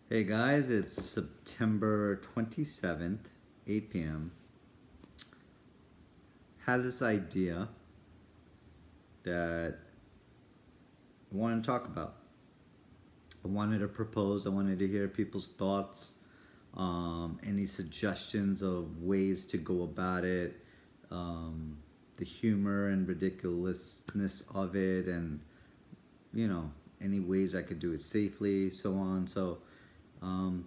Hey guys, it's September 27th, 8 p.m. Had this idea that I wanted to talk about. I wanted to propose, I wanted to hear people's thoughts, any suggestions of ways to go about it, the humor and ridiculousness of it, and any ways I could do it safely, so on. So, um,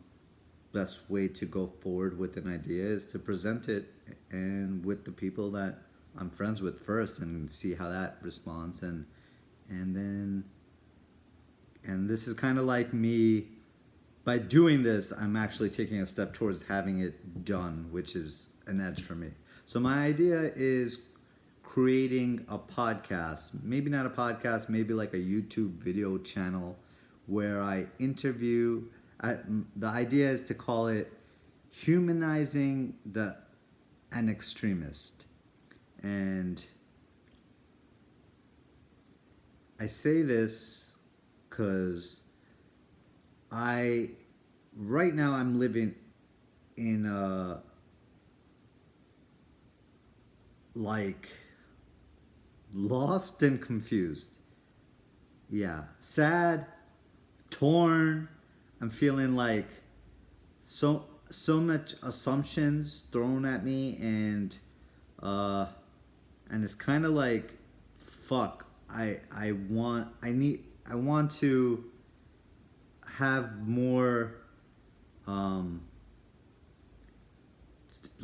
best way to go forward with an idea is to present it and with the people that I'm friends with first and see how that responds and then and this is kind of like me by doing this I'm actually taking a step towards having it done, which is an edge for me. So my idea is creating a podcast, maybe not a podcast, maybe like a YouTube video channel where I interview. The idea is to call it Humanizing an Extremist. And I say this because I, right now, I'm living in a, like, lost and confused. Yeah, sad, torn. I'm feeling like so much assumptions thrown at me, uh, and it's kind of like, fuck. I want to have more, um,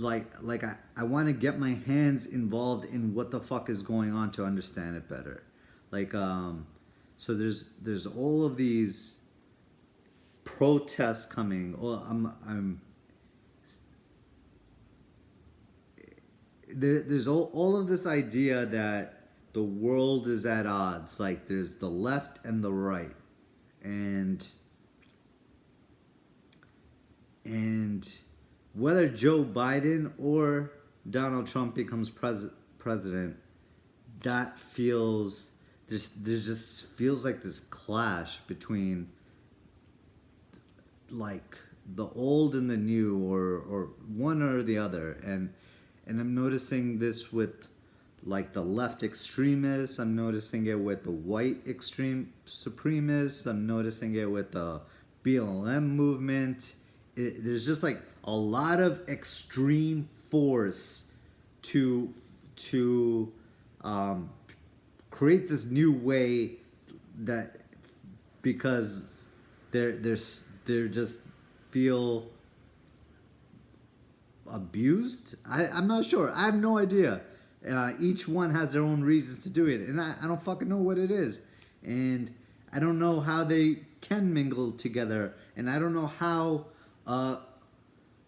I want to get my hands involved in what the fuck is going on to understand it better. Like, so there's all of these protests coming. Well, I'm there's all of this idea that the world is at odds. Like there's the left and the right, and and whether Joe Biden or Donald Trump becomes president, that feels there just feels like this clash between like the old and the new, or one or the other. And I'm noticing this with like the left extremists. I'm noticing it with the white extreme supremists. I'm noticing it with the BLM movement. There's just like a lot of extreme force to to um, create this new way that because they're just feel abused. I'm not sure. I have no idea. Each one has their own reasons to do it, and I don't fucking know what it is, and I don't know how they can mingle together, and I don't know how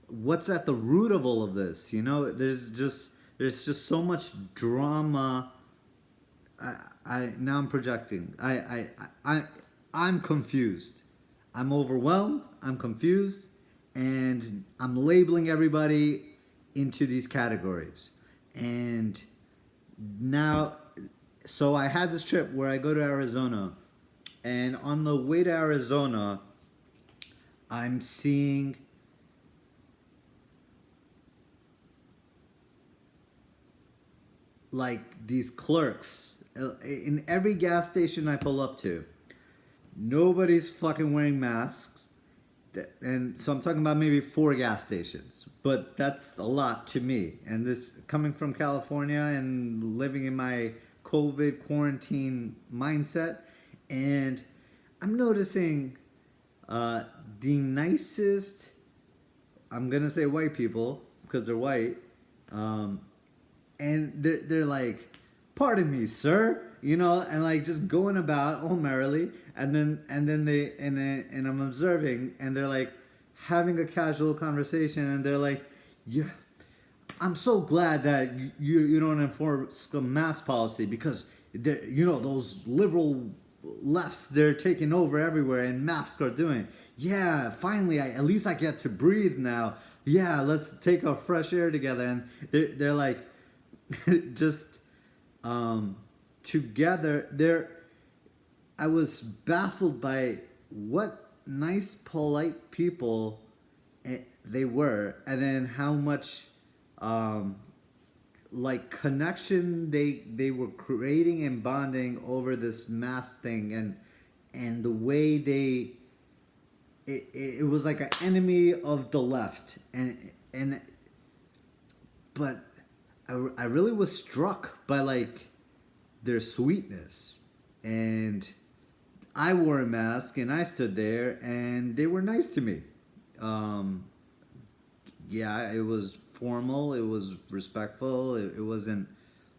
what's at the root of all of this. There's just so much drama. I now I'm projecting. I'm confused. I'm overwhelmed. I'm confused, and I'm labeling everybody into these categories. And now, so I had this trip where I go to Arizona, and on the way to Arizona, I'm seeing like these clerks in every gas station I pull up to. Nobody's fucking wearing masks. And so I'm talking about maybe 4 gas stations, but that's a lot to me. And this coming from California and living in my COVID quarantine mindset, and I'm noticing uh, the nicest. I'm gonna say white people because they're white, um, and they're like, "Pardon me, sir," and like just going about all merrily, and I'm observing, and they're like having a casual conversation, and they're like, "Yeah, I'm so glad that you don't enforce the mask policy because those liberal lefts, they're taking over everywhere and masks are doing. Yeah, finally, at least I get to breathe now. Yeah, let's take a fresh air together." And they're like just together. I was baffled by what nice, polite people they were, and then how much um, like connection they were creating and bonding over this mass thing, and the way it was like an enemy of the left, and but I really was struck by like their sweetness, and I wore a mask and I stood there and they were nice to me. um, yeah, it was formal, it was respectful, it wasn't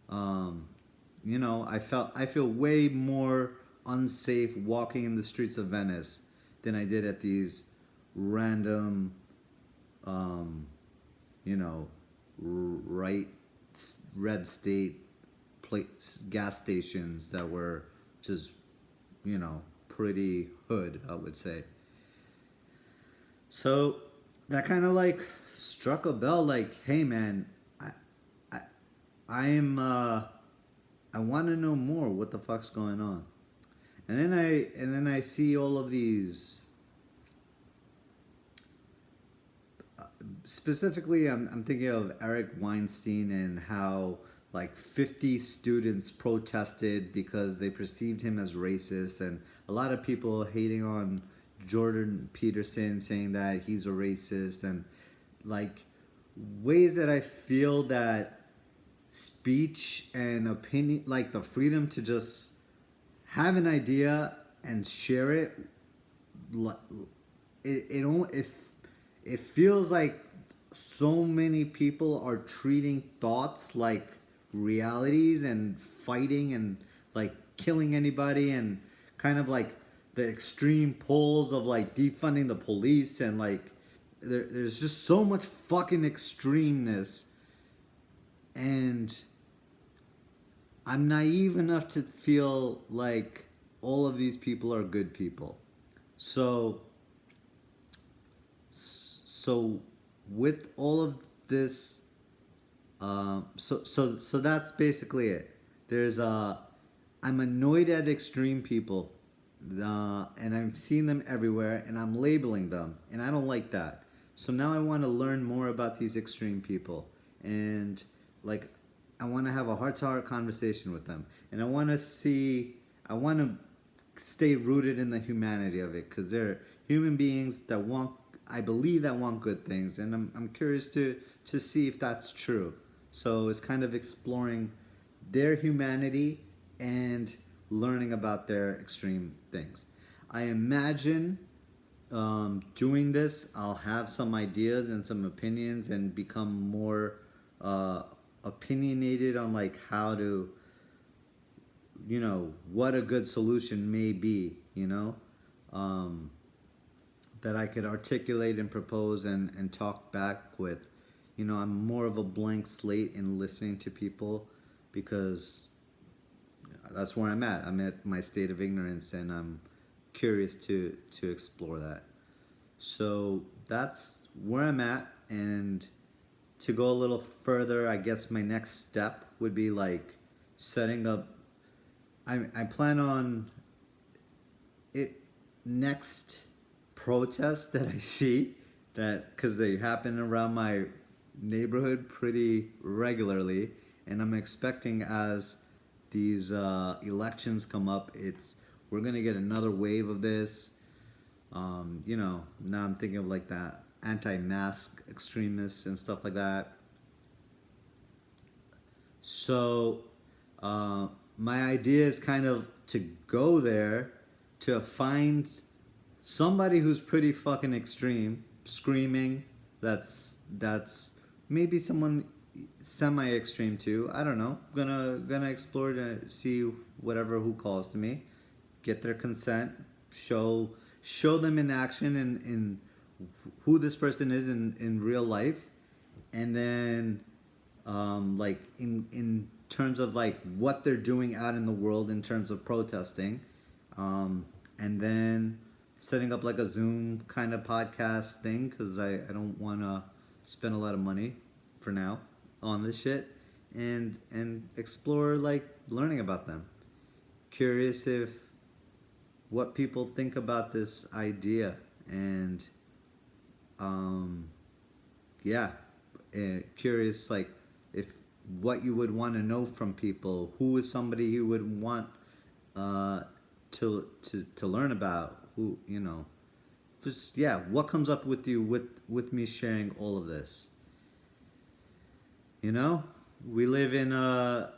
um, I feel way more unsafe walking in the streets of Venice than I did at these random um, you know right red state gas stations that were just pretty hood, I would say. So that kind of like struck a bell, like, hey man, I I I'm I want to know more what the fuck's going on. And then I see all of these specifically I'm thinking of Eric Weinstein and how like 50 students protested because they perceived him as racist, and a lot of people hating on Jordan Peterson, saying that he's a racist, and like ways that I feel that speech and opinion, like the freedom to just have an idea and share it, it feels like so many people are treating thoughts like realities and fighting and like killing anybody, and kind of like the extreme poles of like defunding the police, and like there's just so much fucking extremeness, and I'm naive enough to feel like all of these people are good people. So so with all of this, so that's basically it. There's I'm annoyed at extreme people, and I'm seeing them everywhere, and I'm labeling them, and I don't like that. So now I want to learn more about these extreme people, and like I want to have a heart-to-heart conversation with them, and I want to stay rooted in the humanity of it, because they're human beings that want, I believe, that want good things, and I'm curious to see if that's true. So it's kind of exploring their humanity and learning about their extreme things. I imagine doing this, I'll have some ideas and some opinions and become more uh, opinionated on like how to, what a good solution may be, um, that I could articulate and propose and talk back with. I'm more of a blank slate in listening to people, because that's where I'm at. I'm at my state of ignorance, and I'm curious to explore that. So that's where I'm at, and to go a little further, I guess my next step would be like setting up. I plan on it next protest that I see, that because they happen around my neighborhood pretty regularly, and I'm expecting as these elections come up, we're gonna get another wave of this. Now I'm thinking of like that anti-mask extremists and stuff like that. So uh, my idea is kind of to go there to find somebody who's pretty fucking extreme, screaming. That's maybe someone semi-extreme too. I don't know. Gonna explore to see whatever who calls to me, get their consent, show them in action in who this person is in real life, and then like in terms of like what they're doing out in the world in terms of protesting, and then setting up like a Zoom kind of podcast thing, because I don't want to spend a lot of money for now on this shit, and explore like learning about them. Curious if what people think about this idea, and um, yeah, curious like if what you would want to know from people. Who is somebody you would want uh, to learn about? Who, you know, just yeah, what comes up with you with me sharing all of this? You know, we live in a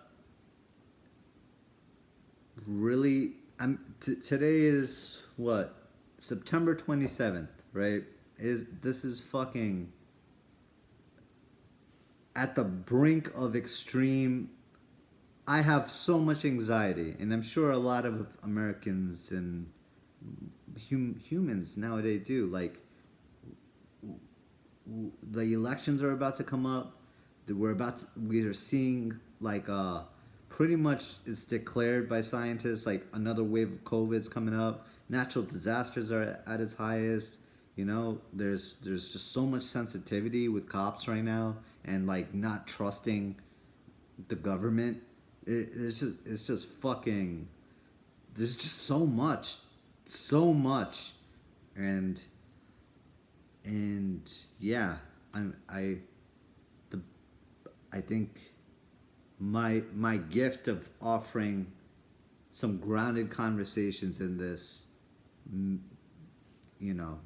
really. Today is what, September 27th, right? Is this is fucking at the brink of extreme. I have so much anxiety, and I'm sure a lot of Americans and humans nowadays do. Like, the elections are about to come up. We are seeing like pretty much it's declared by scientists like another wave of COVID's coming up. Natural disasters are at its highest. You know, there's just so much sensitivity with cops right now, and like not trusting the government. It's just fucking. There's just so much, and and yeah, I'm the I think my gift of offering some grounded conversations in this, mm, you know,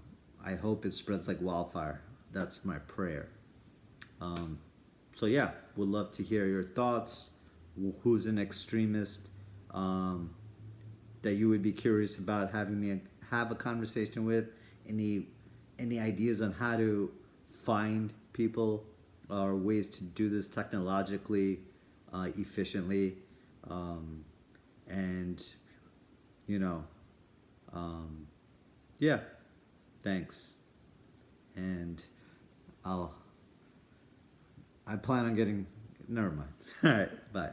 I hope it spreads like wildfire. That's my prayer. Um, so yeah, would love to hear your thoughts. Who's an extremist um, that you would be curious about having me have a conversation with? Any any ideas on how to find people or ways to do this technologically efficiently? Um, and you know, um, yeah, thanks. And I'll I plan on getting. Never mind. All right, bye.